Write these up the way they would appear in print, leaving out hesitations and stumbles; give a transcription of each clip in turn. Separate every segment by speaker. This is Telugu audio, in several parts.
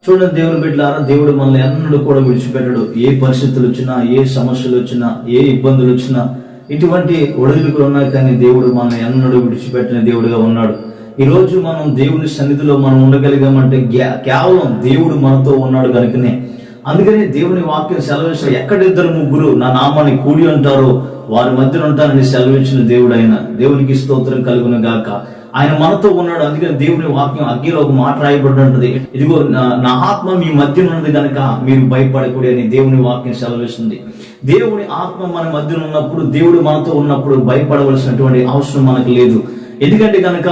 Speaker 1: చూడండి దేవుని బిడ్డలారా, దేవుడు మనల్ని ఎన్నడూ కూడా విడిచిపెట్టడు. ఏ పరిస్థితులు వచ్చినా, ఏ సమస్యలు వచ్చినా, ఏ ఇబ్బందులు వచ్చినా, ఇటువంటి ఒడిదుడుకులు ఉన్నాయి, కానీ దేవుడు మనల్ని ఎన్నడూ విడిచిపెట్టిన దేవుడుగా ఉన్నాడు. ఈ రోజు మనం దేవుని సన్నిధిలో మనం ఉండగలిగామంటే కేవలం దేవుడు మనతో ఉన్నాడు కనుకనే. అందుకని దేవుని వాక్యం సెలవిస్తాడు, ఎక్కడిద్దరు ముగ్గురు నా నామాన్ని కూడి ఉంటారో వారి మధ్యన ఉంటానని సెలవిచ్చిన దేవుడు ఆయన. దేవునికి స్తోత్రం కలుగును గాక. ఆయన మనతో ఉన్నాడు. అందుకని దేవుని వాక్యం అగ్గిలో ఒక మాట రాయబడి ఉంటుంది, ఇదిగో నా ఆత్మ మీ మధ్యన ఉన్నది కనుక మీరు భయపడకూడదు అని దేవుని వాక్యం సెలవిస్తుంది. దేవుని ఆత్మ మన మధ్యన ఉన్నప్పుడు, దేవుడు మనతో ఉన్నప్పుడు భయపడవలసినటువంటి అవసరం మనకు లేదు. ఎందుకంటే కనుక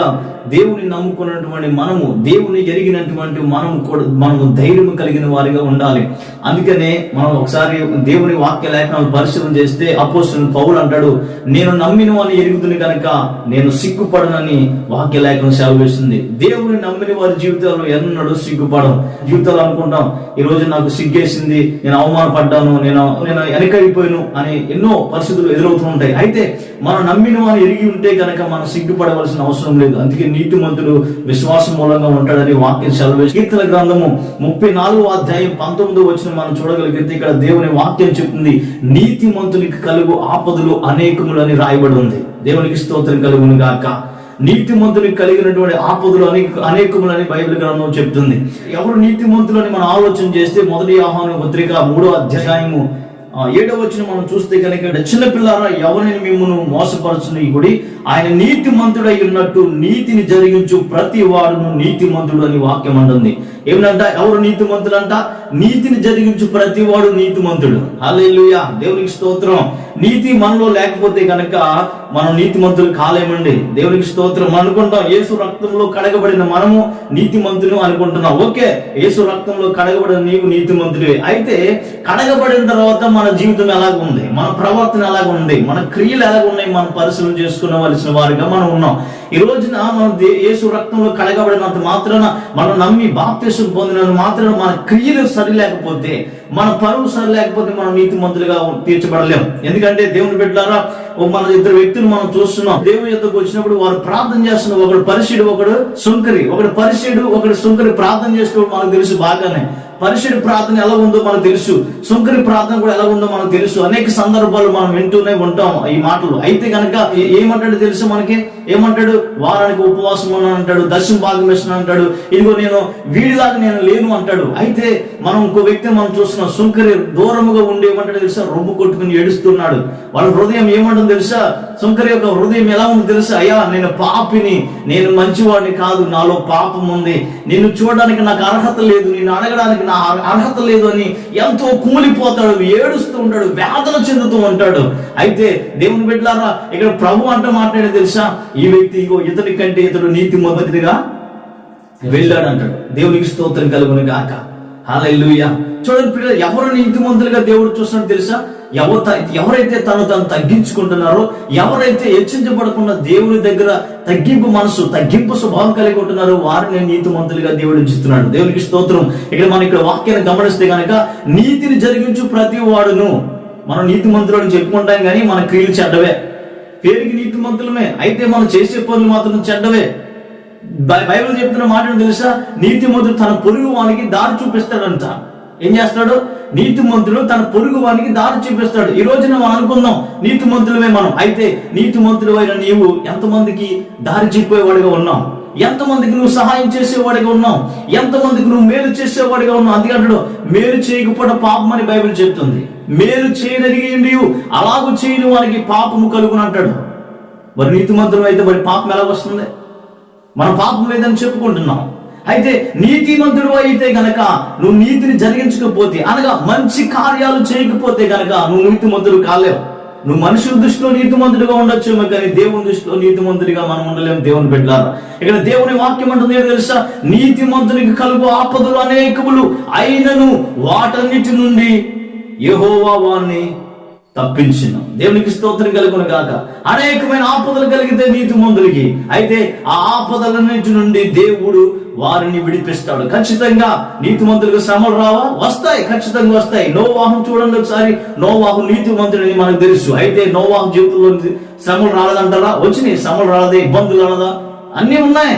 Speaker 1: దేవుని నమ్ముకున్నటువంటి మనము, దేవుని ఎరిగినటువంటి మనము ధైర్యం కలిగిన వారిగా ఉండాలి. అందుకనే మనం ఒకసారి దేవుని వాక్య లేఖనాలు పరిశీలన చేస్తే అపోస్తలుడైన పౌలు అంటాడు, నేను నమ్మిన వారిని ఎరుగుతుంది కనుక నేను సిగ్గుపడనని వాక్య లేఖనం సెలవిస్తుంది. దేవుని నమ్మిన వారి జీవితాల్లో ఎన్నడూ సిగ్గుపడం. జీవితాలు అనుకుంటాం, ఈ రోజు నాకు సిగ్గేసింది, నేను అవమానపడ్డాను, నేను వెనకైపోయాను అని ఎన్నో పరిస్థితులు ఎదురవుతూ ఉంటాయి. అయితే మనం నమ్మిన వారిని ఎరిగి ఉంటే కనుక మనం సిగ్గుపడవలసిన అవసరం లేదు. అందుకే నీతిమంతుడు విశ్వాసం మూలంగా ఉంటాడని వాక్యం సెలవు. కీర్తన గ్రంథము 34వ అధ్యాయం 19వ వచనం మనం చూడగలిగితే ఇక్కడ దేవుని వాక్యం చెప్తుంది, నీతిమంతునికి కలుగు ఆపదలు అనేకములని రాయబడి ఉంది. దేవునికి స్తోత్రం కలుగును గాక. నీతిమంతునికి కలిగినటువంటి ఆపదలు అనేకములని బైబిల్ గ్రంథం చెప్తుంది. ఎవరు నీతిమంతులని మనం ఆలోచన చేస్తే 1 యోహాను పత్రిక 3వ అధ్యాయము 7వ వచనం మనం చూస్తే కనుక, చిన్నపిల్లారా ఎవరిని మిమ్మును మోసపరచుని ఆయన నీతిమంతుడై ఉన్నట్టు నీతిని జరిగించు ప్రతి వాడును నీతిమంతుడు అని వాక్యం అంటుంది. ఏమిటంట, ఎవరు నీతిమంతుడంట? నీతిని జరిగించు ప్రతి వాడు నీతిమంతుడు. హల్లెలూయా, దేవునికి స్తోత్రం. నీతి మనలో లేకపోతే కనుక మనం నీతిమంతులు కాలేమండి. దేవునికి స్తోత్రం. అనుకుంటాం యేసు రక్తంలో కడగబడిన మనము నీతిమంతులు అనుకుంటున్నాం. ఓకే, యేసు రక్తంలో కడగబడిన నీవు నీతిమంతుడివే. అయితే కడగబడిన తర్వాత మన జీవితం ఎలాగుంది, మన ప్రవర్తన ఎలాగుంది, మన క్రియలు ఎలాగున్నాయి, మనం పరిశీలన చేసుకునవలసిన వారిగా మనం ఉన్నాం. ఈ రోజున మనం యేసు రక్తంలో కడగబడినంత మాత్రాన, మనం నమ్మి బాప్తిసం పొందినంత మాత్రాన మన క్రియలు సరి లేకపోతే, మన పరువు సరి లేకపోతే మనం నీతిమంతులుగా తీర్చబడలేం. ఎందుకంటే దేవుని బిడ్డలారా, మన ఇద్దరు వ్యక్తులు మనం చూస్తున్నాం. దేవుని యొద్దకు వచ్చినప్పుడు వారు ప్రార్థన చేస్తున్నారు. ఒకడు పరిశీడు, ఒకడు సుంకరి. ఒకడు పరిశీడు, ఒకడు సుంకరి ప్రార్థన చేసినప్పుడు మనకు తెలుసు బాగానే. పరిశుద్ధ ప్రార్థన ఎలా ఉందో మనకు తెలుసు, సుంకరి ప్రార్థన కూడా ఎలా ఉందో మనకు తెలుసు. అనేక సందర్భాలు మనం వింటూనే ఉంటాం ఈ మాటలు. అయితే కనుక ఏమంటాడు తెలుసు మనకి? ఏమంటాడు? వారానికి ఉపవాసం అని అంటాడు, దశమ భాగం ఇస్తున్నాను అంటాడు, ఇదిగో నేను వీడిలాగా నేను లేను అంటాడు. అయితే మనం ఇంకో వ్యక్తిని మనం చూస్తున్నాం, సుంకరి దూరముగా ఉండి ఏమంటాడు తెలుసా? రొమ్ము కొట్టుకుని ఏడుస్తున్నాడు. వాళ్ళ హృదయం ఏమంటుంది తెలుసా? సుంకరి యొక్క హృదయం ఎలా ఉంది తెలుసా? అయ్యా, నేను పాపిని, నేను మంచివాడిని కాదు, నాలో పాపం ఉంది, నిన్ను చూడడానికి నాకు అర్హత లేదు, నిన్ను అడగడానికి నా అర్హత లేదు అని ఎంతో కుమిలిపోతాడు, ఏడుస్తూ ఉంటాడు, వేదన చెందుతూ ఉంటాడు. అయితే దేవుని బిడ్డలారా, ఇక్కడ ప్రభు అంటే మాట్లాడే తెలుసా? ఈ వ్యక్తి ఇగో ఇతని కంటే ఇతడు నీతిమంతుడిగా వెళ్ళాడు అంటాడు. దేవునికి స్తోత్రం కలుగును గాక. హల్లెలూయా. చూడండి పిల్లలు, ఎవరు నీతిమంతులుగా దేవుడు చూస్తున్నాడు తెలుసా? ఎవరైతే తను తగ్గించుకుంటున్నారో, ఎవరైతే హెచ్చించబడకుండా దేవుని దగ్గర తగ్గింపు మనసు, తగ్గింపు స్వభావం కలిగి ఉంటున్నారో వారిని నీతిమంతులుగా దేవుడు ఎంచుతున్నాడు. దేవునికి స్తోత్రం. ఇక్కడ వాక్యాన్ని గమనిస్తే కనుక, నీతిని జరిగించు ప్రతి వాడును. మనం నీతిమంతులు అని చెప్పుకుంటాం కానీ మన క్రియలు చెడ్డవే. పేరుకి నీతిమంతులమే, అయితే మనం చేసే పనులు మాత్రం చెడ్డవే. బైబిల్ చెప్తున్న మాట తెలుసా? నీతిమంతుడు తన పొరుగు వానికి దారి చూపిస్తాడంట. ఏం చేస్తాడు? నీతిమంతుడు తన పొరుగు వానికి దారి చూపిస్తాడు. ఈ రోజున మనం అనుకుందాం నీతిమంతులమే మనం. అయితే నీతిమంతుడు అయిన నీవు ఎంతమందికి దారి చెప్పేవాడిగా ఉన్నావు? ఎంతమందికి నువ్వు సహాయం చేసేవాడిగా ఉన్నావు? ఎంతమందికి నువ్వు మేలు చేసేవాడిగా ఉన్నావు? అందుకంటాడు, మేలు చేయకపోవడం పాపం అని బైబిల్ చెప్తుంది. మేలు చేయగలిగి నీవు అలాగూ చేయని వారికి పాపము కలుగును అంటాడు. మరి నీతిమంతులు అయితే మరి పాపం ఎలా వస్తుంది? మనం పాపం లేదని చెప్పుకుంటున్నాం. అయితే నీతిమంతుడు అయితే గనక నువ్వు నీతిని జరిగించకపోతే, అనగా మంచి కార్యాలు చేయకపోతే గనక నువ్వు నీతిమంతుడు కాలేవు. నువ్వు మనుషుల దృష్టిలో నీతిమంతుడిగా ఉండొచ్చు, కానీ దేవుని దృష్టిలో నీతిమంతుడిగా మనం ఉండలేము. దేవుని బిడ్డలారా, ఇక్కడ దేవుని వాక్యం అంటుంది ఏదో తెలుసా? నీతిమంతునికి కలుగు ఆపదలు అనేకములు అయినను వాటన్నిటి నుండి యెహోవా వారిని తప్పించిన. దేవునికి స్తోత్రం కలుగును గాక. అనేకమైన ఆపదలు కలిగితే నీతిమంతులకి, అయితే ఆ ఆపదలన్నిటి నుండి దేవుడు వారిని విడిపిస్తాడు. ఖచ్చితంగా నీతిమంతులకు శ్రమలు రావా? వస్తాయి, ఖచ్చితంగా వస్తాయి. నోవాహు చూడండి ఒకసారి. నోవాహు నీతిమంతుడని మనకు తెలుసు. అయితే నోవాహు జీవితంలో శ్రమలు రాలేదంటారా? వచ్చినాయి. శ్రమలు రాలేదా? ఇబ్బందులు రాలేదా? అన్నీ ఉన్నాయి.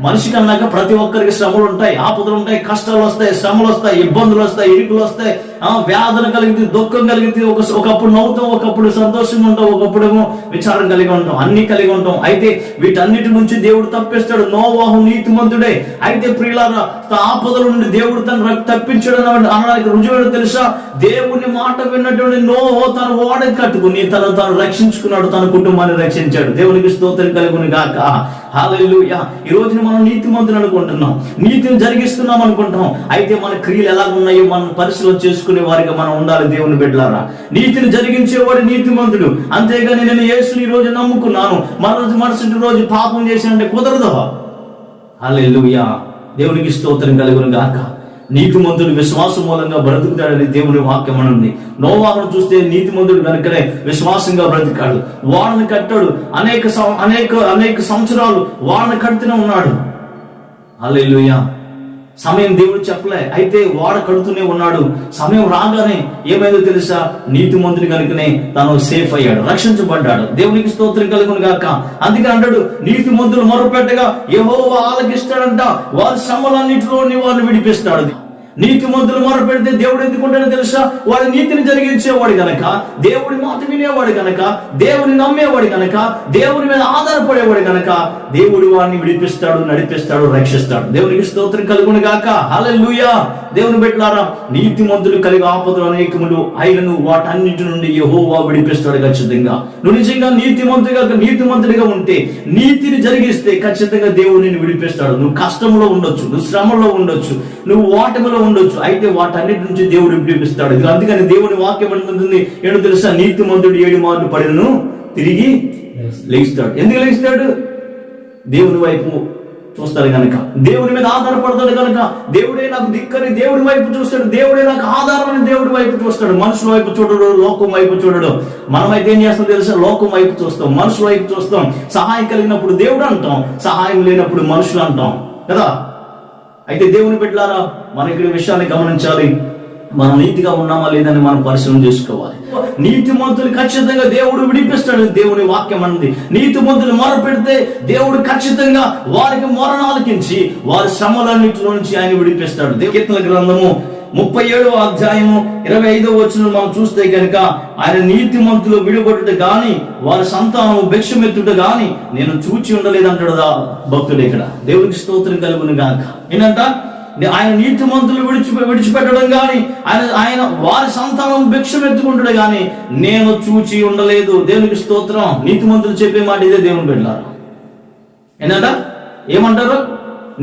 Speaker 1: మనిషికి అన్నాక ప్రతి ఒక్కరికి శ్రమలు ఉంటాయి, ఆపదలు ఉంటాయి, కష్టాలు వస్తాయి, శ్రమలు వస్తాయి, ఇబ్బందులు వస్తాయి, ఇరుకులు వస్తాయి, వ్యాధులు కలిగింది, దుఃఖం కలిగింది, ఒకప్పుడు నవ్వుతాం, ఒకప్పుడు సంతోషంగా ఉంటాం, ఒకప్పుడేమో విచారం కలిగి ఉంటాం, అన్ని కలిగి ఉంటాం. అయితే వీటన్నిటి నుంచి దేవుడు తప్పిస్తాడు. నోవాహు నీతిమంతుడే. అయితే ప్రియులారా, ఆపదల నుండి దేవుడు తను తప్పించాడు అనడానికి రుజువు తెలుసా? దేవుని మాట విన్నటువంటి నోవహు తన ఓడ కట్టుకుని తను రక్షించుకున్నాడు, తన కుటుంబాన్ని రక్షించాడు. దేవునికి స్తోత్రం కలుగును గాక. హల్లెలూయా. ఈ రోజున మనం నీతిమంతులు అనుకుంటున్నాం, నీతిని జరిగిస్తున్నాం అనుకుంటాం. అయితే మన క్రియలు ఎలా ఉన్నాయో మనం పరిశీలన చేసుకునే వారిగా మనం ఉండాలి. దేవుని బిడ్డలారా, నీతిని జరిగించేవాడు నీతిమంతుడు. అంతేగాని నేను యేసుని ఈ రోజు నమ్ముకున్నాను, మరుసటి రోజు పాపం చేసినంటే కుదరదు. హల్లెలూయా. దేవునికి స్తోత్రం కలుగును గాక. నీతిమంతుడు విశ్వాసం మూలంగా బ్రతుకుతాడని దేవుని వాక్యం అనుంది. నోవాహును చూస్తే నీతిమంతుడు కనుకనే విశ్వాసంగా బ్రతికాడు. వాడని కట్టాడు, అనేక సంవత్సరాలు వాడని కడుతూనే ఉన్నాడు. హల్లెలూయా. సమయం దేవుడు చెప్పలే, అయితే వాడ కడుతూనే ఉన్నాడు. సమయం రాగానే ఏమైందో తెలుసా? నీతిమంతుని కనుకనే తను సేఫ్ అయ్యాడు, రక్షించబడ్డాడు. దేవునికి స్తోత్రం కలుగును గాక. అందుకే అంటాడు, నీతిమంతులు మొరపెట్టగా యెహోవా ఆలకిస్తాడంట, వారి శ్రమలన్నిటిలోని వారిని విడిపిస్తాడు. నీతిమంతులు మొరపెడితే దేవుడు ఎందుకుంటాడో తెలుసా? వాడి నీతిని జరిగించేవాడు గనక, దేవుడి మాట వినేవాడు గనక, దేవుని నమ్మేవాడు గనక, దేవుని మీద ఆధారపడేవాడు గనక దేవుడు వాడిని విడిపిస్తాడు, నడిపిస్తాడు, రక్షిస్తాడు. దేవునికి స్తోత్రం కలుగును గాక. హల్లెలూయా. దేవుని బిడ్డలారా, నీతిమంతులు కలిగి ఆపదలు అనేకములు అయినను వాటన్నిటి నుండి యెహోవా విడిపిస్తాడు ఖచ్చితంగా. నువ్వు నిజంగా నీతిమంతుడిగా ఉంటే, నీతిని జరిగిస్తే ఖచ్చితంగా దేవుడు నిన్ను విడిపిస్తాడు. నువ్వు కష్టంలో ఉండొచ్చు, నువ్వు శ్రమలో ఉండొచ్చు, నువ్వు ఓటమిలో ఉండొచ్చు, అయితే వాటన్నిటి నుంచి దేవుడు విడిపిస్తాడు. అందుకని దేవుని వాక్యం అంటుంది ఏంటో తెలుసా? నీతిమంతుడు 7 మార్లు పడినను తిరిగి లేస్తాడు. ఎందుకు లేస్తాడు? దేవుని వైపు చూస్తాడు కనుక, దేవుని మీద ఆధారపడతాడు కనుక. దేవుడే నాకు దిక్కని దేవుడి వైపు చూస్తాడు, దేవుడే నాకు ఆధారమని దేవుడి వైపు చూస్తాడు. మనుషుల వైపు చూడడు, లోకం వైపు చూడడు. మనమైతే ఏం చేస్తాం తెలుసా? లోకం వైపు చూస్తాం, మనుషుల వైపు చూస్తాం. సహాయం కలిగినప్పుడు దేవుడు అంటాం, సహాయం లేనప్పుడు మనుషులు అంటాం కదా. అయితే దేవుని బిడ్డలారా, మన ఇక్కడ విషయాన్ని గమనించాలి. మనం నీతిగా ఉన్నామా లేదని మనం పరిశీలన చేసుకోవాలి. నీతిమంతులు ఖచ్చితంగా దేవుడు విడిపిస్తాడు. దేవుని వాక్యం అన్నది, నీతిమంతులు మొర పెడితే దేవుడు ఖచ్చితంగా వారికి మొరను ఆలకించి వారి శ్రమలన్నిటిలో నుంచి ఆయన విడిపిస్తాడు. కీర్తనల గ్రంథము 37వ అధ్యాయము 25వ వచనం మనం చూస్తే కనుక, ఆయన నీతిమంతులు విడిపడుట గాని వారి సంతానం భిక్షమెత్తుట గాని నేను చూచి ఉండలేదంటాడు భక్తుడు ఇక్కడ. దేవుడికి స్తోత్రం కలుగును గాక. ఏంటంట? ఆయన నీతిమంతులు విడిచిపెట్టడం గాని ఆయన వారి సంతానం భిక్షమెత్తుకుంటాడు గాని నేను చూచి ఉండలేదు. దేవునికి స్తోత్రం. నీతిమంతులు చెప్పే మాట ఇదే. దేవుని బిడ్డలారా, ఏంటంట? ఏమంటారు?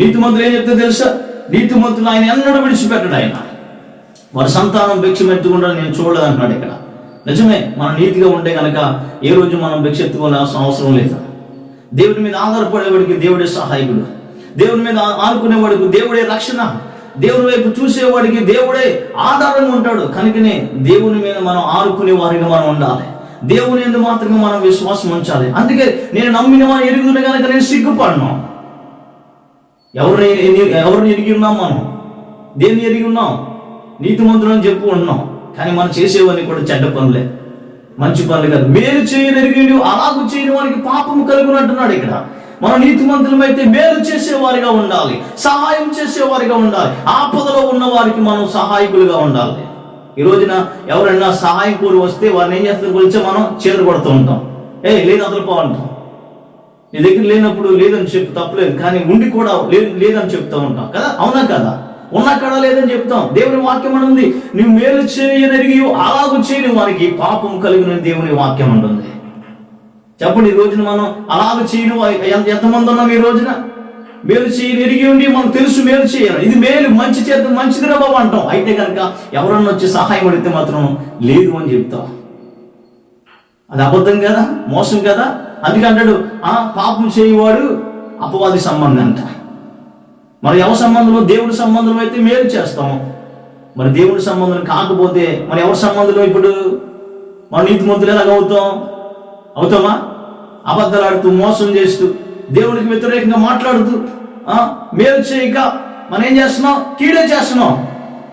Speaker 1: నీతిమంతులు ఏం చెప్తే తెలుసా? నీతిమంతులు ఆయన ఎన్నడూ విడిచిపెట్టడు. ఆయన వారి సంతానం భిక్షమెత్తుకుంటాడు నేను చూడలేదు అంటున్నాడు ఇక్కడ. నిజమే, మనం నీతిగా ఉంటే కనుక ఏ రోజు మనం భిక్ష ఎత్తుకోవాల్సిన అవసరం లేదు. దేవుడి మీద ఆధారపడేవాడికి దేవుడే సహాయకుడు, దేవుని మీద ఆనుకునేవాడికి దేవుడే రక్షణ, దేవుని వైపు చూసేవాడికి దేవుడే ఆధారంగా ఉంటాడు. కనుకనే దేవుని మీద మనం ఆనుకునే వారిగా మనం ఉండాలి. దేవుని యందు మాత్రమే మనం విశ్వాసం ఉంచాలి. అందుకే నేను నమ్మిన వారు ఎరుగుతున్నా కనుక నేను సిగ్గుపడను. ఎవరిని ఎరిగి ఉన్నాం? మనం దేన్ని ఎరిగి ఉన్నాం? నీతిమంతులని చెప్పు ఉన్నాం, కానీ మనం చేసేవాడిని కూడా చెడ్డ పనులే, మంచి పనులు కాదు. మేలు చేయని ఎరిగి అలాగూ చేయని వారికి పాపము కలుగునంటున్నాడు ఇక్కడ. మనం నీతిమంతులమైతే మేలు చేసేవారిగా ఉండాలి, సహాయం చేసేవారిగా ఉండాలి. ఆపదలో ఉన్న వారికి మనం సహాయకులుగా ఉండాలి. ఈ రోజున ఎవరైనా సహాయం కోరి వస్తే వారిని ఏం చేస్తారు గురించి మనం చేరు కొడుతూ ఉంటాం. లేదు అసలు అంటాం. నీ దగ్గర లేనప్పుడు లేదని చెప్పు, తప్పలేదు. కానీ ఉండి కూడా లేదని చెప్తూ ఉంటాం కదా, అవునా కదా? ఉన్నా కదా లేదని చెప్తాం. దేవుని వాక్యం అంటుంది, నువ్వు మేలు చేయనరిగి అలాగూ చేయని వారికి పాపం కలిగిన దేవుని వాక్యం అంటుంది. చెప్పండి, ఈ రోజున మనం అలాగ చేయను ఎంతమంది ఉన్నాం? ఈ రోజున మేలు చేయని ఎరిగి ఉండి మనకు తెలుసు మేలు చేయాలి, ఇది మేలు మంచి చేత మంచిదిరా బాబు అంటాం. అయితే కనుక ఎవరన్నా వచ్చి సహాయం అడిగితే మాత్రం లేదు అని చెప్తాం. అది అబద్ధం కదా, మోసం కదా. అందుకంటాడు పాపం చేయవాడు అపవాది సంబంధం అంట. మరి ఎవరి సంబంధంలో? దేవుడి సంబంధం అయితే మేలు చేస్తాం. మరి దేవుడి సంబంధం కాకపోతే మరి ఎవరి సంబంధంలో? ఇప్పుడు మన నీతిమంతులు ఎలాగ అవుతామా? అబద్ధాలు ఆడుతూ, మోసం చేస్తూ, దేవుడికి వ్యతిరేకంగా మాట్లాడుతూ, మేలు చేయక మనం ఏం చేస్తున్నాం? కీడే చేస్తున్నాం.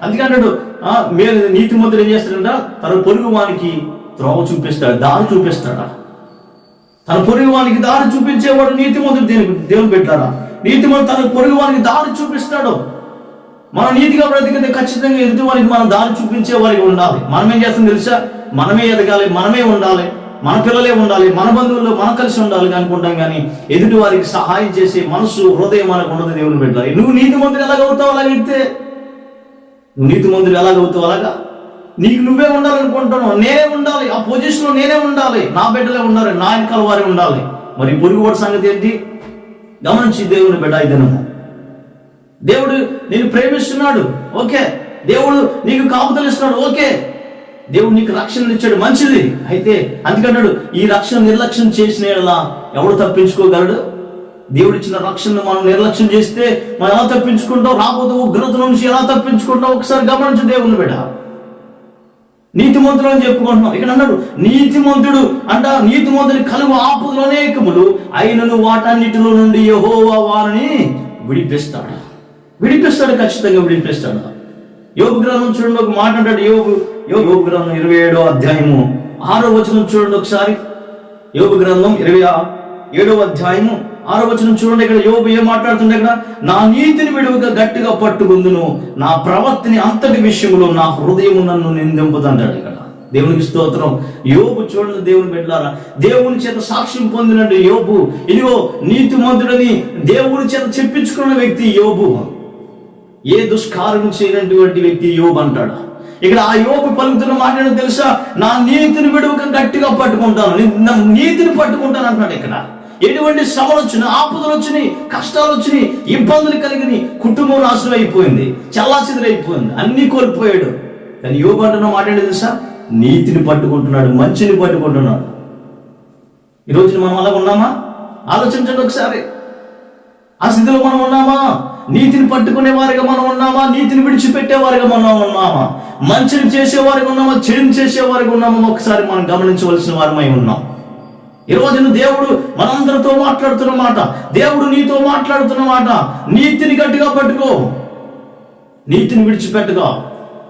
Speaker 1: అందుకంటాడు మేలు నీతిమంతులు ఏం చేస్తాడంట? తన పొరుగు వానికి త్రోవ చూపిస్తాడు, దారి చూపిస్తాడా? తన పొరుగు వానికి దారి చూపించేవాడు నీతిమంతుడు. దేవుని పెట్టారా? నీతిమంతుడు తన పొరుగు వారికి దారి చూపిస్తాడు. మనం నీతిగా బ్రతికితే ఖచ్చితంగా ఎదుటి వారికి మనం దారి చూపించే వారికి ఉండాలి. మనం ఏం చేస్తాం తెలుసా? మనమే ఎదగాలి, మనమే ఉండాలి, మన పిల్లలే ఉండాలి, మన బంధువుల్లో మనం కలిసి ఉండాలి అనుకుంటాం. కానీ ఎదుటి వారికి సహాయం చేసే మనసు, హృదయం మనకు ఉండదు. దేవుని పెట్టాలి. నువ్వు నీతిమంతుడు ఎలాగవుతావు అలాగైతే, నువ్వు నీతిమంతుడు ఎలాగవుతావు అలాగా నీకు నువ్వే ఉండాలనుకుంటున్నావు. నేనే ఉండాలి, ఆ పొజిషన్లో నేనే ఉండాలి, నా బిడ్డలే ఉండాలి, నా వెనకాల వారే ఉండాలి. మరి పొరుగువాడి సంగతి ఏంటి? గమనించి దేవుని బిడ్డ ఇదనము. దేవుడు నేను ప్రేమిస్తున్నాడు, ఓకే. దేవుడు నీకు కాపుదలు ఇస్తున్నాడు, ఓకే. దేవుడు నీకు రక్షణ ఇచ్చాడు, మంచిది. అయితే అందుకన్నాడు, ఈ రక్షణ నిర్లక్ష్యం చేసిన ఎవడు తప్పించుకోగలడు? దేవుడు ఇచ్చిన రక్షణను మనం నిర్లక్ష్యం చేస్తే మనం ఎలా తప్పించుకుంటాం? రాబోతు ఉగ్రత నుంచి ఎలా తప్పించుకుంటాం? ఒకసారి గమనించు దేవుని బిడ్డ. నీతిమంతుడు అని చెప్పుకుంటున్నాం. ఇక్కడ అన్నాడు నీతిమంతుడు అంట, నీతిమంతుని కలుగు ఆపదలు అనేకములు అయినను వాటన్నిటిలో నుండి యెహోవా వారిని విడిపిస్తాడు. ఖచ్చితంగా విడిపిస్తాడు. యోబు గ్రంథం చూడండి, ఒక మాట అంటాడు. యోబు గ్రంథం 27వ అధ్యాయము 6వ వచనం చూడండి ఒకసారి. యోబు గ్రంథం 27వ అధ్యాయము 6వ వచనం చూడండి. ఇక్కడ యోబు ఏం మాట్లాడుతుంది? ఇక్కడ నా నీతిని విడువగా గట్టిగా పట్టుకుందును, నా ప్రవర్తిని అంతటి విషయంలో నా హృదయం నన్ను నిందింపుతుంటాడు. ఇక్కడ దేవునికి స్తోత్రం. యోబు చూడండి దేవుని బిడ్డలారా, దేవుని చేత సాక్ష్యం పొందినట్టు యోబు, ఇదిగో నీతిమంతుడని దేవుని చేత చెప్పించుకున్న వ్యక్తి యోబు. ఏ దుష్కార్యం చేయనటువంటి వ్యక్తి యోబు అంటాడు. ఇక్కడ ఆ యోబు పలుకుతున్న మాట ఏంటో తెలుసా? నా నీతిని విడువక గట్టిగా పట్టుకుంటాను, నా నీతిని పట్టుకుంటాను అంటున్నాడు. ఇక్కడ ఎటువంటి శ్రమలు వచ్చినాయి, ఆపదలు వచ్చినాయి, కష్టాలు వచ్చినాయి, ఇబ్బందులు కలిగినాయి, కుటుంబం నాశనం అయిపోయింది, చల్లాచెదురైపోయింది, అన్ని కోల్పోయాడు. కానీ యోబు అంటున్న మాట ఏంటో తెలుసా? నీతిని పట్టుకుంటున్నాడు, మంచిని పట్టుకుంటున్నాడు. ఈరోజు మనం అలా ఉన్నామా? ఆలోచించండి ఒకసారి. ఆ స్థితిలో మనం ఉన్నామా? నీతిని పట్టుకునే వారిగా మనం ఉన్నామా? నీతిని విడిచిపెట్టే వారిగా మనం ఉన్నామా? మంచిని చేసేవారిగా ఉన్నామా? చెడుని చేసేవారిగా ఉన్నామా? ఒకసారి మనం గమనించవలసిన వారమై ఉన్నాం. ఈ రోజున దేవుడు మనందరితో మాట్లాడుతున్న మాట, దేవుడు నీతో మాట్లాడుతున్న మాట, నీతిని గట్టిగా పట్టుకో, నీతిని విడిచిపెట్టుకో.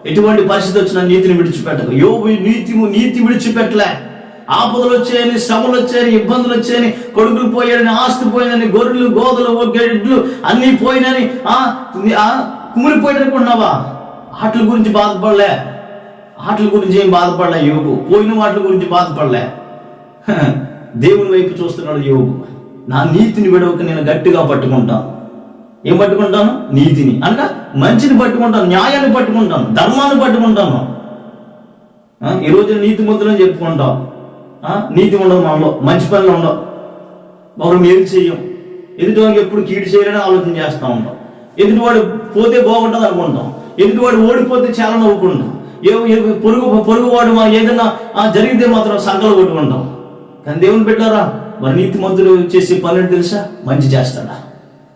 Speaker 1: ఎటువంటి పరిస్థితి వచ్చినా నీతిని విడిచిపెట్టకు. యోబు నీతి విడిచిపెట్టలే. ఆపదలు వచ్చాయని, శ్రమలు వచ్చాయని, ఇబ్బందులు వచ్చాయని, కొడుకులు పోయాయని, ఆస్తి పోయిందని, గొర్రెలు గోదలు గెడ్లు అన్నీ పోయినని కుమిలిపోయిననుకున్నావా? వాటి గురించి బాధపడలే. వాటి గురించి ఏం బాధపడలే యోబు. పోయిన వాటి గురించి బాధపడలే. దేవుని వైపు చూస్తున్నాడు యోబు. నా నీతిని విడవక నేను గట్టిగా పట్టుకుంటాను. ఏం పట్టుకుంటాను? నీతిని అనగా మంచిని పట్టుకుంటాను, న్యాయాన్ని పట్టుకుంటాను, ధర్మాన్ని పట్టుకుంటాను. ఈరోజు నీతిమంతులని చెప్పుకుంటాం, నీతి ఉండదు మనలో, మంచి పనులు ఉండవు, ఒకరు మేలు చెయ్యం, ఎదుటివాడికి ఎప్పుడు కీడు చేయాలని ఆలోచన చేస్తూ ఉంటాం, ఎదుటివాడు పోతే బాగుంటుంది అనుకుంటాం, ఎదుటివాడు ఓడిపోతే చాలా నవ్వుకుంటాం, పొరుగువాడు ఏదైనా జరిగితే మాత్రం సంకలు కొట్టుకుంటాం. కానీ దేవుని పెట్టారా? మరి నీతిమంతుడు చేసే పనులు తెలుసా? మంచి చేస్తాడా,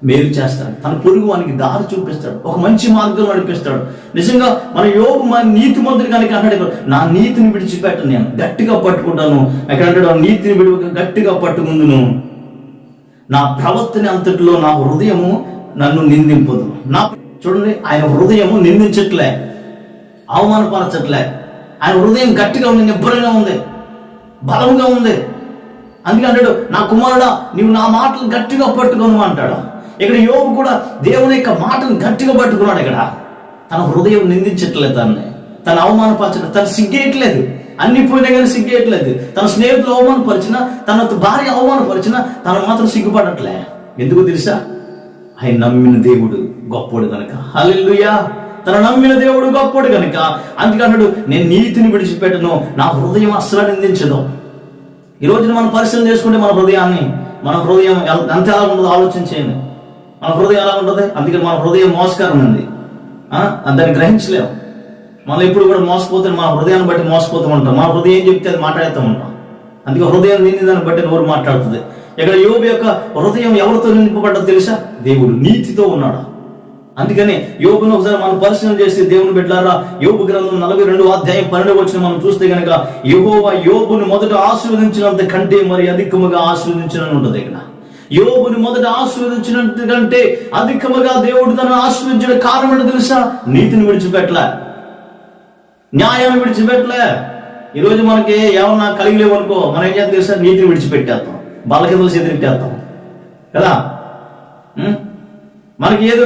Speaker 1: మేలు చేస్తాడు, తన పొరుగు వానికి దారి చూపిస్తాడు, ఒక మంచి మార్గం నడిపిస్తాడు. నిజంగా మన యోబు మన నీతిమంతుడు కనుక అంటాడు, నా నీతిని విడిచిపెట్టను, నేను గట్టిగా పట్టుకుంటాను. ఎక్కడ అంటాడు? నీతిని గట్టిగా పట్టుకుందును, నా ప్రవర్తన అంతటిలో నా హృదయము నన్ను నిందింపదు. చూడండి, ఆయన హృదయము నిందించట్లే, అవమానపరచట్లే. ఆయన హృదయం గట్టిగా ఉంది, నిబ్బరంగా ఉంది, బలంగా ఉంది. అందుకే అంటాడు, నా కుమారుడా నీవు నా మాటలు గట్టిగా పట్టుకోను అంటాడు. ఇక్కడ యోబు కూడా దేవుని యొక్క మాటను గట్టిగా పట్టుకున్నాడు. ఇక్కడ తన హృదయం నిందించట్లేదు, తన అవమానపరచట్లేదు, తను సిగ్గేయట్లేదు. అన్ని పోయినా కానీ సిగ్గేయట్లేదు. తన స్నేహితులు అవమానపరిచిన, తన భార్య అవమానపరిచిన తను మాత్రం సిగ్గుపడట్లే. ఎందుకు తెలుసా? ఆయన నమ్మిన దేవుడు గొప్పోడు కనుక. హల్లెలూయా. తన నమ్మిన దేవుడు గొప్పోడు కనుక అందుకన్నాడు, నేను నీతిని విడిచిపెట్టను, నా హృదయం అస్సలు నిందించదు. ఈ రోజున మనం పరిశీలన చేసుకుంటే మన హృదయం ఎంత ఎలా ఉంటుందో ఆలోచించేయండి. మన హృదయం ఎలా ఉంటుంది? అందుకే మన హృదయం మోసకరం ఉంది, దాన్ని గ్రహించలేము. మనం ఎప్పుడు కూడా మోసపోతే మన హృదయాన్ని బట్టి మోసపోతూ ఉంటాం. మన హృదయం ఏం చెప్తే అది మాట్లాడుతూ ఉంటాం. అందుకే హృదయం నిండి దాన్ని బట్టి నోరు మాట్లాడుతుంది. ఇక్కడ యోబు యొక్క హృదయం ఎవరితో నింపబడ్డదో తెలుసా? దేవుడు నీతితో ఉన్నాడు. అందుకని యోబును ఒకసారి మనం పరిశీలన చేసి దేవుని బిడ్డలారా, యోబు గ్రంథం 42వ అధ్యాయం 12వ వచనం మనం చూస్తే కనుక, యెహోవా యోబును మొదట ఆశీర్వదించినంత కంటే మరి అధికముగా ఆశీర్వదించినని ఉంటుంది. ఇక్కడ యోబుని మొదట ఆశీర్వదించినంత కంటే అధికముగా దేవుడు తనను ఆశీర్వదించిన కారణం ఏంటో తెలుసా? నీతిని విడిచిపెట్టలే, న్యాయాన్ని విడిచిపెట్టలే. ఈరోజు మనకి ఏమన్నా కలిగిలేవనుకో, మనం ఏం చేస్తాం తెలుసా? నీతిని విడిచిపెట్టేస్తాం, బల్ల కిందలు చేతిరిట్టేస్తాం కదా. మనకి ఏదో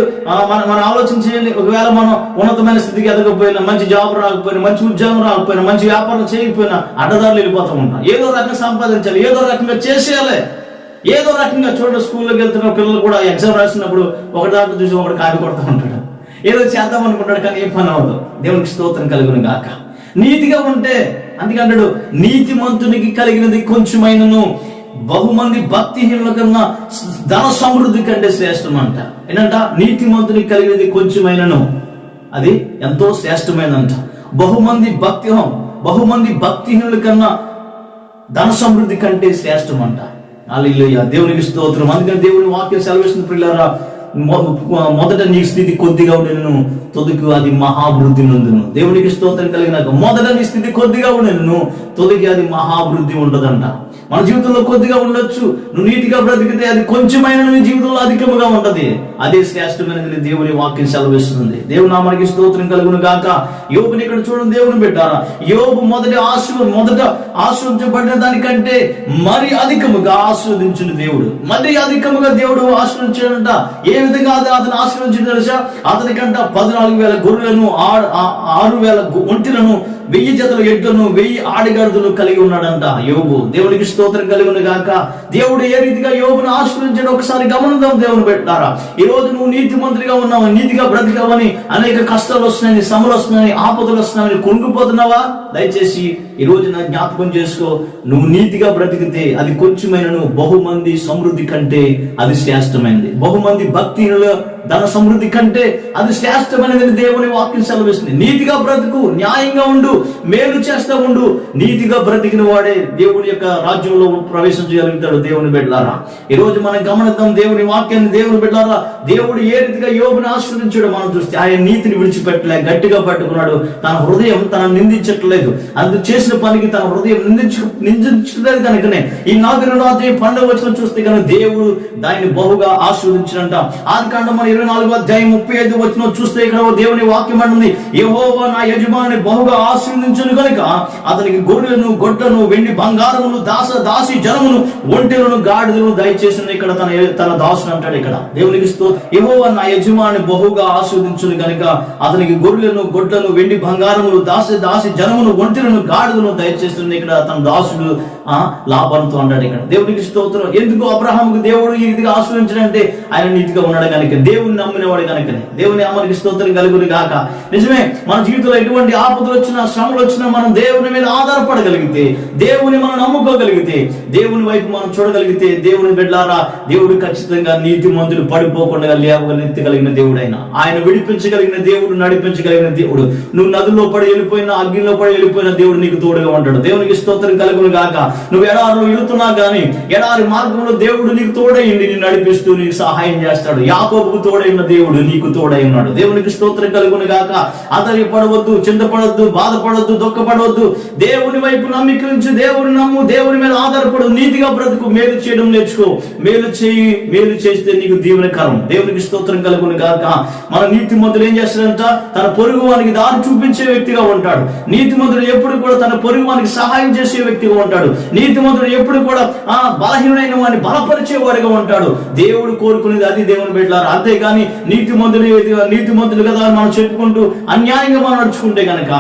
Speaker 1: మన ఆలోచన చేయండి. ఒకవేళ మనం ఉన్నతమైన స్థితికి ఎదగకపోయినా, మంచి జాబ్ రాకపోయినా, మంచి ఉద్యోగం రాకపోయినా, మంచి వ్యాపారం చేయకపోయినా అడ్డదారులు వెళ్ళిపోతూ ఉంటాం. ఏదో రకంగా సంపాదించాలి, ఏదో రకంగా చేసేయాలి, ఏదో రకంగా. చూడండి, స్కూల్లోకి వెళ్తున్న పిల్లలు కూడా ఎగ్జామ్ రాసినప్పుడు ఒక దాంట్లో చూసి ఒకటి కాపీ కొడుతూ ఉంటాడు. ఏదో చేద్దాం అనుకుంటాడు, కానీ ఏ పని అవ్వదు. దేవునికి స్తోత్రం కలుగును గాక. నీతిగా ఉంటే, అందుకంటాడు, నీతిమంతునికి కలిగినది కొంచెమైనను బహుమంది భక్తిహీనుల కన్నా ధన సమృద్ధి కంటే శ్రేష్టం అంట. ఏంటంట? నీతిమంతునికి కలిగినది కొంచెమైనను అది ఎంతో శ్రేష్టమైనంట. బహుమంది భక్తిహీనుల కన్నా ధన సమృద్ధి కంటే శ్రేష్టం అంట. హల్లెలూయా, దేవునికి స్తోత్రం. అందుకని దేవుని వాక్యం సెలవిస్తుంది, ప్రియులారా, మొదట నీ స్థితి కొద్దిగా ఉండేను, తొలికి అది మహాభివృద్ధి నొందును. దేవునికి స్తోత్రం కలిగినాక మొదట నీ స్థితి కొద్దిగా ఉండేను, తొలికి అది మహాభివృద్ధి ఉండదంట. మన జీవితంలో కొద్దిగా ఉండొచ్చు, నువ్వు నీతిగా బ్రతికితే అది కొంచెమైన నీ జీవితంలో అధికముగా ఉంటది. అదే శ్రేష్టమైనది దేవుని వాక్యం సెలవిస్తుంది. దేవుని నామానికి స్తోత్రం కలుగును గాక. యోబుని ఇక్కడ చూడండి, దేవుని పెట్టారా, యోబు మొదట ఆశీర్వదించబడిన దానికంటే మరి అధికముగా ఆశీర్వదించిన దేవుడు, మరి అధికముగా దేవుడు ఆశీర్వదించాడంట. ఏ విధంగా అతను ఆశీర్వదించిన తెలుసా? అతనికంట 14,000 గొర్రెలను, 6,000 ఒంటెలను, 1000 జతల ఎడ్లను, 1000 ఆడిగాడులను కలిగి ఉన్నాడంట యోబు. దేవునికి స్తోత్రం కలుగును గాక. దేవుడు ఏ రీతిగా యోబును ఆశీర్వదించాడో ఒకసారి గమనిద్దాం. దేవుని పెట్టారా, ఈ రోజు నువ్వు నీతిమంతుడిగా ఉన్నావు, నీతిగా బ్రతికావని అనేక కష్టాలు వస్తున్నాయని, శ్రమలు వస్తున్నాయని, ఆపదలు వస్తున్నాయని కుంగిపోతున్నావా? దయచేసి ఈ రోజు నా జ్ఞాపకం చేసుకో. నువ్వు నీతిగా బ్రతికితే అది కొంచెమైనను బహుమంది సమృద్ధి కంటే అది శ్రేష్టమైనది. బహుమంది భక్తిహీనుల ధన సమృద్ధి కంటే అది శ్రేష్టమైనది దేవుని వాక్యం సెలవిస్తుంది. నీతిగా బ్రతుకు, న్యాయంగా ఉండు, మేలు చేస్తా ఉండు. నీతిగా బ్రతికిన వాడే దేవుని యొక్క రాజ్యంలో ప్రవేశించగలుగుతాడు. దేవుని బిడ్డలారా, ఈ రోజు మనం గమనిద్దాం దేవుని వాక్యాన్ని. దేవుని బిడ్డలారా, దేవుడు ఏ రీతిగా యోబుని ఆశీర్వదించాడో మనం చూస్తే, ఆయన నీతిని విడిచిపెట్టలే, గట్టిగా పట్టుకున్నాడు. తన హృదయం తనను నిందించట్లేదు. అందు చేసిన పనికి తన హృదయం నిందించట్లేదు. కనుకనే ఈ 42వ అధ్యాయం 12వ వచనం చూస్తే కనుక దేవుడు దాన్ని బహుగా ఆశీర్వదించినంట. ఆదికాండం 24వ అధ్యాయం 35వ వచనం చూస్తే ఇక్కడ దేవుని వాక్యం అంటుంది, యెహోవా నా యజమాని బహుగా ఆశీర్వదించును కనుక అతనికి గొర్రెలను, గొడ్లను, వెండి బంగారములు, దాసి జనమును, ఒంటెలను, గాడిదలను దయచేసిన. ఇక్కడ తన దాసుని అంటాడు. ఇక్కడ దేవునికి యెహోవా నా యజమాని బహుగా ఆశీర్వదించును కనుక అతనికి గొర్రెలను, గొడ్లను, వెండి బంగారములు, దాసి జనమును, ఒంటెలను, గాడిదలను దయచేస్తుంది. ఇక్కడ తన దాసుడు లాభంతో అంటాడు. ఇక్కడ దేవునికి స్తోత్రం. ఎందుకు అబ్రహాముకు దేవుడు ఈ రీతిగా ఆశీర్వదించాడంటే ఆయన నీతిగా ఉన్నాడు కనుక, దేవుని నమ్మినవాడు కనుకనే. దేవుని అమ్మకి స్తోత్రం కలుగును గాక. నిజమే, మన జీవితంలో ఎటువంటి ఆపదలు వచ్చినా, శ్రమలు వచ్చినా మనం దేవుని మీద ఆధారపడగలిగితే, దేవుని మనం నమ్ముకోగలిగితే, దేవుని వైపు మనం చూడగలిగితే, దేవుని బిడ్డలారా, దేవుడు ఖచ్చితంగా నీతిమంతులు పడిపోకుండా లేవగలిగిన దేవుడు. ఆయన విడిపించగలిగిన దేవుడు, నడిపించగలిగిన దేవుడు. నువ్వు నదుల్లో పడి వెళ్ళిపోయినా, అగ్నిలో పడి వెళ్ళిపోయిన దేవుడు నీకు తోడుగా ఉంటాడు. దేవునికి స్తోత్రం కలుగును గాక. నువ్వు ఎడారిలో వెళుతున్నా గానీ ఎడారి మార్గంలో దేవుడు నీకు తోడైండి, నిన్ను నడిపిస్తూ నీకు సహాయం చేస్తాడు. యాకోబుకు తోడైన దేవుడు నీకు తోడై ఉన్నాడు. దేవునికి స్తోత్రం కలుగును గాక. ఆధారపడవద్దు, చింతపడవద్దు, బాధపడవద్దు, దుఃఖపడవద్దు. దేవుని వైపు నమ్మిక ఉంచి, దేవుని నమ్ము, దేవుని మీద ఆధారపడు, నీతిగా బ్రతుకు, మేలు చేయడం నేర్చుకో. మేలు చేస్తే నీకు దీవెనకరం. దేవునికి స్తోత్రం కలుగును గాక. మన నీతిమంతుడు ఏం చేస్తాడంట? తన పొరుగు వానికి దారి చూపించే వ్యక్తిగా ఉంటాడు. నీతిమంతుడు ఎప్పుడు కూడా తన పొరుగు వానికి సహాయం చేసే వ్యక్తిగా ఉంటాడు. నీతిమంతుడు ఎప్పుడు కూడా బలహీనమైన వాడిని బలపరిచేవాడిగా ఉంటాడు. దేవుడు కోరుకునేది అది. దేవుని బిడ్డలారా, అంతేగాని నీతిమంతుడు కదా మనం చెప్పుకుంటూ అన్యాయంగా మనం నడుచుకుంటే గనక,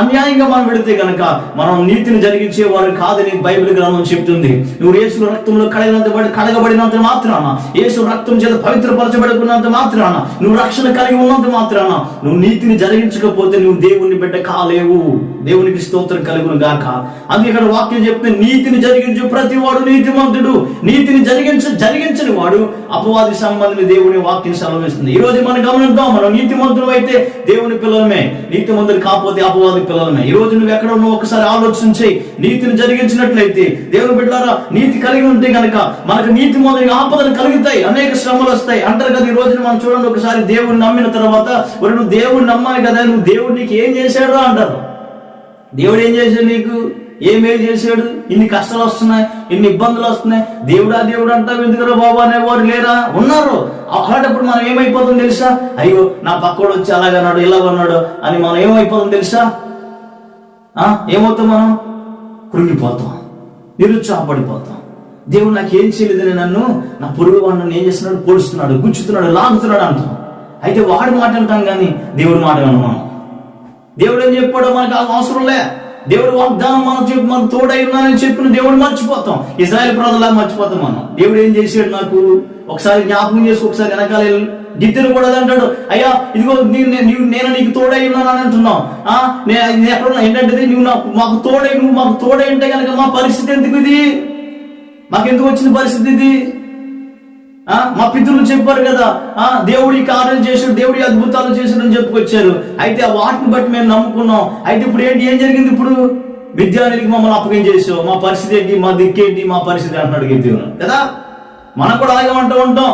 Speaker 1: అన్యాయంగా మనం వెళితే గనక మనం నీతిని జరిగించే వారు కాదని బైబిల్ గ్రంథం చెప్తుంది. నువ్వు యేసు రక్తంలో కడగబడినంత మాత్రాన, యేసు రక్తం చేత పవిత్రపరచబడుకున్నంత మాత్రాన, నువ్వు రక్షణ కలిగి ఉన్నంత మాత్రాన నువ్వు నీతిని జరిగించకపోతే నువ్వు దేవుని బిడ్డ కాలేవు. దేవునికి స్తోత్రం కలుగును గాక. అందుకే ఇక్కడ వాక్యం చెప్తే, నీతిని జరిగించు ప్రతి వాడు నీతిమంతుడు, నీతిని జరిగించని వాడు అపవాది సంబంధిని దేవుని వాక్యం సెలవిస్తుంది. ఈ రోజు మనం గమనిద్దాం, మనం నీతిమంతులు అయితే దేవుని పిల్లలమే, నీతిమంతులు కాకపోతే అపవాది పిల్లలమే. ఈ రోజు నువ్వు ఎక్కడ ఉన్నావు ఒకసారి ఆలోచించి, నీతిని జరిగించినట్లయితే, దేవుని బిడ్డలారా, నీతి కలిగి ఉంటే కనుక మనకు నీతి మొదలైన ఆపదలు కలుగుతాయి, అనేక శ్రమలు వస్తాయి అంటారు కదా. ఈ రోజున మనం చూడండి, ఒకసారి దేవుని నమ్మిన తర్వాత, నువ్వు దేవుడిని నమ్మాలి కదా, నువ్వు దేవుడు నీకు ఏం చేశాడు అంటారు. దేవుడు ఏం చేశాడు నీకు? ఏమేం చేశాడు? ఇన్ని కష్టాలు వస్తున్నాయి, ఇన్ని ఇబ్బందులు వస్తున్నాయి, దేవుడు అంటావు ఎందుకురా బాబు అనేవారు లేరా? ఉన్నారు. అలాంటప్పుడు మనం ఏమైపోతుంది తెలుసా? అయ్యో నా పక్కోడు వచ్చి అలాగన్నాడు, ఇలాగన్నాడు అని మనం ఏమైపోతుంది తెలుసా? ఏమవుతాం? మనం కృంగిపోతాం, నిరుత్సాహపడిపోతాం. దేవుడు నాకు ఏం చేయలేదని నన్ను, నా పొరుగు వాడు నన్ను ఏం చేస్తున్నాడు, పొడుస్తున్నాడు, గుచ్చుతున్నాడు, లాగుతున్నాడు అంటాం. అయితే వాడి మాట అంటాం కానీ దేవుడి మాట వినం మనం. దేవుడు ఏం చెప్పాడో మనకు అవసరంలే. దేవుడు వాగ్దానం మనం తోడై ఉన్నానని చెప్పిన దేవుడు మర్చిపోతాం. ఇజ్రాయేల్ ప్రజలా మర్చిపోతాం మనం. దేవుడు ఏం చేసాడు నాకు ఒకసారి జ్ఞాపకం చేసి ఒకసారి వెనకాల గిద్దెను కూడా అంటాడు, అయ్యా ఇదిగో నేను నీకు తోడై ఉన్నాను అని అంటున్నావు. నేను ఎక్కడున్నా ఏంటంటే నువ్వు మాకు తోడై ఉంటే కనుక మా పరిస్థితి ఎందుకు ఇది, మాకెందుకు వచ్చిన పరిస్థితి ఇది? మా పితరులు చెప్పారు కదా, దేవుడి కార్యం చేశాడు, దేవుడి అద్భుతాలు చేశాడు అని చెప్పుకొచ్చారు. అయితే ఆ వాటిని బట్టి మేము నమ్ముకున్నాం. అయితే ఇప్పుడు ఏం జరిగింది? ఇప్పుడు విద్యార్థులకి మమ్మల్ని అప్పగం చేసావు, మా పరిస్థితి ఏంటి, మా దిక్కేంటి, మా పరిస్థితి అంటున్నాడు గిద్యోను కదా. మనం కూడా అలాగే ఏమంటూ ఉంటాం,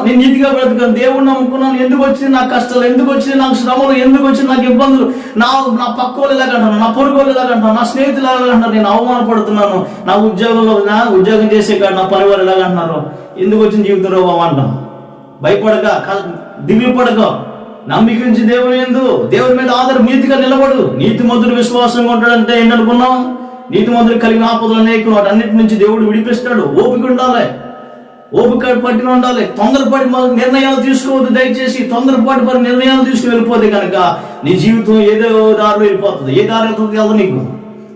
Speaker 1: నేను నీతిగా బ్రతుకాను, దేవుడిని నమ్ముకున్నాను, ఎందుకు వచ్చింది నాకు కష్టాలు, ఎందుకు వచ్చింది నాకు శ్రమలు, ఎందుకు వచ్చింది నాకు ఇబ్బందులు, నా పక్క వాళ్ళు ఎలాగంటాను, నా పొరుగు వాళ్ళు ఎలాగంటాను, నా స్నేహితులు ఎలాగంటారు, నేను అవమానపడుతున్నాను, నా ఉద్యోగం చేసే కాదు నా పని వారు ఎలాగంటున్నారు, ఎందుకు వచ్చిన జీవితంలో అంటాం. భయపడక, దిగులు పడక, నమ్మికించి దేవుని మీద ఆధారం, నీతిగా నిలబడు. నీతిమంతుడు విశ్వాసంగా ఉంటాడంటే ఏంటనుకున్నాం? నీతిమంతుడు కలిగిన ఆపదలు అనేక వాటన్నిటి నుంచి దేవుడు విడిపిస్తాడు. ఓపిక ఉండాలి, ఓపిక పట్టిన ఉండాలి. తొందరపడి నిర్ణయాలు తీసుకోవద్దు. దయచేసి తొందరపాటు నిర్ణయాలు తీసుకుని వెళ్ళిపోతే కనుక నీ జీవితం ఏదో దారిలో వెళ్ళిపోతుంది. ఏ దారి వెళ్తుంది నీకు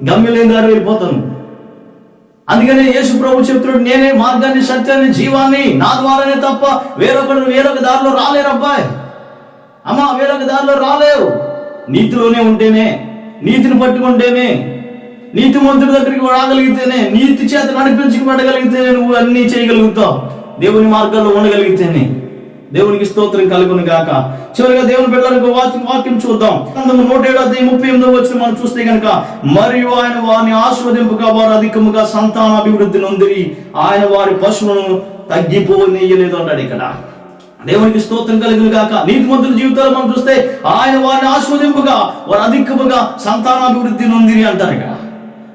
Speaker 1: గమ్యం లేని దారి వెళ్ళిపోతాను. అందుకనే యేసు ప్రభు చెప్తున్నాడు, నేనే మార్గాన్ని, సత్యాన్ని, జీవాన్ని, నా ద్వారానే తప్ప వేరొక దారిలో రాలేరు అబ్బాయి, అమ్మా, వేరొక దారిలో రాలేవు. నీతిలోనే ఉంటేనే, నీతిని పట్టుకుంటేనే, నీతిమంతుడి దగ్గరికి రాగలిగితేనే, నీతి చేత నడిపించబడగలిగితేనే నువ్వు అన్ని చేయగలుగుతావు. దేవుని మార్గాల్లో ఉండగలిగితేనే. దేవునికి స్తోత్రం కలుగును గాక. చివరిగా దేవుని బిడ్డలకు వాక్యం చూద్దాం. 107:38 మనం చూస్తే కనుక, మరియు ఆయన వారిని ఆశీర్వదింపుగా వారు అధికముగా సంతానాభివృద్ధి నొందిరి ఆయన వారి పశువులను తగ్గిపోనీయలేదు అన్నాడు ఇక్కడ. దేవునికి స్తోత్రం కలుగును గాక. నీతిమంతుల జీవితాలు మనం చూస్తే ఆయన వారిని ఆశీర్వదింపుగా వారు అధికముగా సంతానాభివృద్ధి నొందిరి అంటారు ఇక్కడ.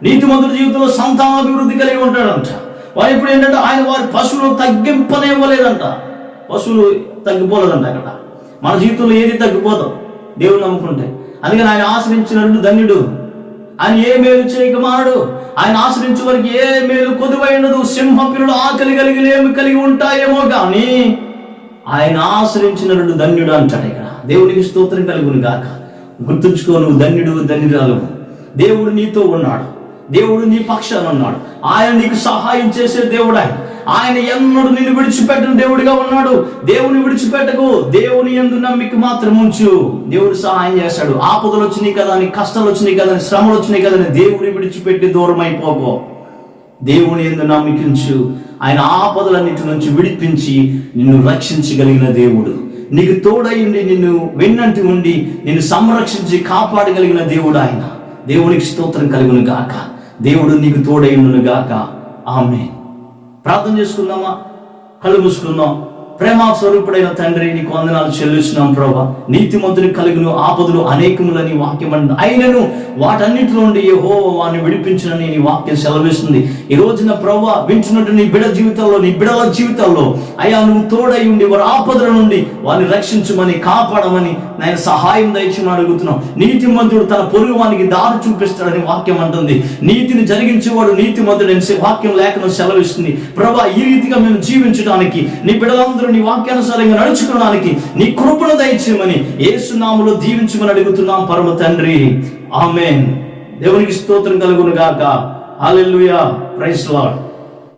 Speaker 1: నీతిమంతుల జీవితంలో సంతానాభివృద్ధి కలిగి ఉంటాడంట. వారు ఇప్పుడు ఏంటంటే ఆయన వారి పశువులు తగ్గింపనివ్వలేదంట. పశువులు తగ్గిపోలేదంట అక్కడ. మన జీవితంలో ఏది తగ్గిపోదు దేవుడు నమ్ముకుంటే. అందుకని ఆయన ఆశ్రయించినట్టు ధన్యుడు. ఆయన ఏ మేలు చేయక మానడు. ఆయన ఆశ్రయించే వారికి ఏ మేలు కొదువై ఉండదు. సింహపిల్లుడు ఆకలి కలిగి ఉంటాయేమో కానీ ఆయన ఆశ్రయించినట్టు ధన్యుడు అంటాడు ఇక్కడ. దేవునికి స్తోత్రం కలుగును గాక. గుర్తుంచుకో, నువ్వు ధన్యురాలు. దేవుడు నీతో ఉన్నాడు. దేవుడు నీ పక్షాన ఉన్నాడు. ఆయన నీకు సహాయం చేసే దేవుడు. ఆయన ఎన్నడూ నిన్ను విడిచిపెట్టిన దేవుడిగా ఉన్నాడు. దేవుని విడిచిపెట్టకు. దేవుని యందు నమ్మిక మాత్రం ఉంచు. దేవుడు సహాయం చేస్తాడు. ఆపదలు వచ్చినాయి కదా, నీ కష్టాలు వచ్చినాయి కదా, శ్రమలు వచ్చినాయి కదా, దేవుడిని విడిచిపెట్టి దూరం అయిపోకో. దేవుని యందు నమ్మికించు. ఆయన ఆపదలన్నిటి నుంచి విడిపించి నిన్ను రక్షించగలిగిన దేవుడు. నీకు తోడైండి, నిన్ను వెన్నంటి ఉండి నిన్ను సంరక్షించి కాపాడగలిగిన దేవుడు ఆయన. దేవునికి స్తోత్రం కలుగును గాక. దేవుడు నీకు తోడైండును గాక. ఆమేన్. ప్రార్థన చేసుకుందామా? కళ్ళు మూసుకుందాం. ప్రేమ స్వరూపుడైన తండ్రి, నీకు వందనాలు చెల్లిస్తున్నాం ప్రభా. నీతిమంతుని కలిగిన ఆపదలు అనేకములని వాక్యం అంటుంది. అయినను వాటన్నిటిలో నుండి యెహోవా వారిని విడిపించునని నీ వాక్యం సెలవిస్తుంది. ఈ రోజున ప్రభా వింటున్నట్టు నీ బిడ్డల జీవితాల్లో అయ్యా నువ్వు తోడై ఉండి వారి ఆపదల నుండి వారిని రక్షించమని, కాపాడమని నాయన సహాయం దయచేయమని అడుగుతున్నాం. నీతిమంతుడు తన పొరుగు వానికి దారి చూపిస్తాడని వాక్యం అంటుంది. నీతిని జరిగించేవాడు నీతిమంతుడని వాక్యం లేఖనం సెలవిస్తుంది. ప్రభా, ఈ రీతిగా మేము జీవించడానికి, నీ బిడ్డలందరూ నీ వాక్యానుసారంగా నడుచుకోవడానికి నీ కృపను దయచేయమని యేసు నామములో దీవించమని అడుగుతున్నాం పరమ తండ్రి. ఆమేన్. దేవునికి స్తోత్రం కలుగును గాక. హల్లెలూయా. Praise lord.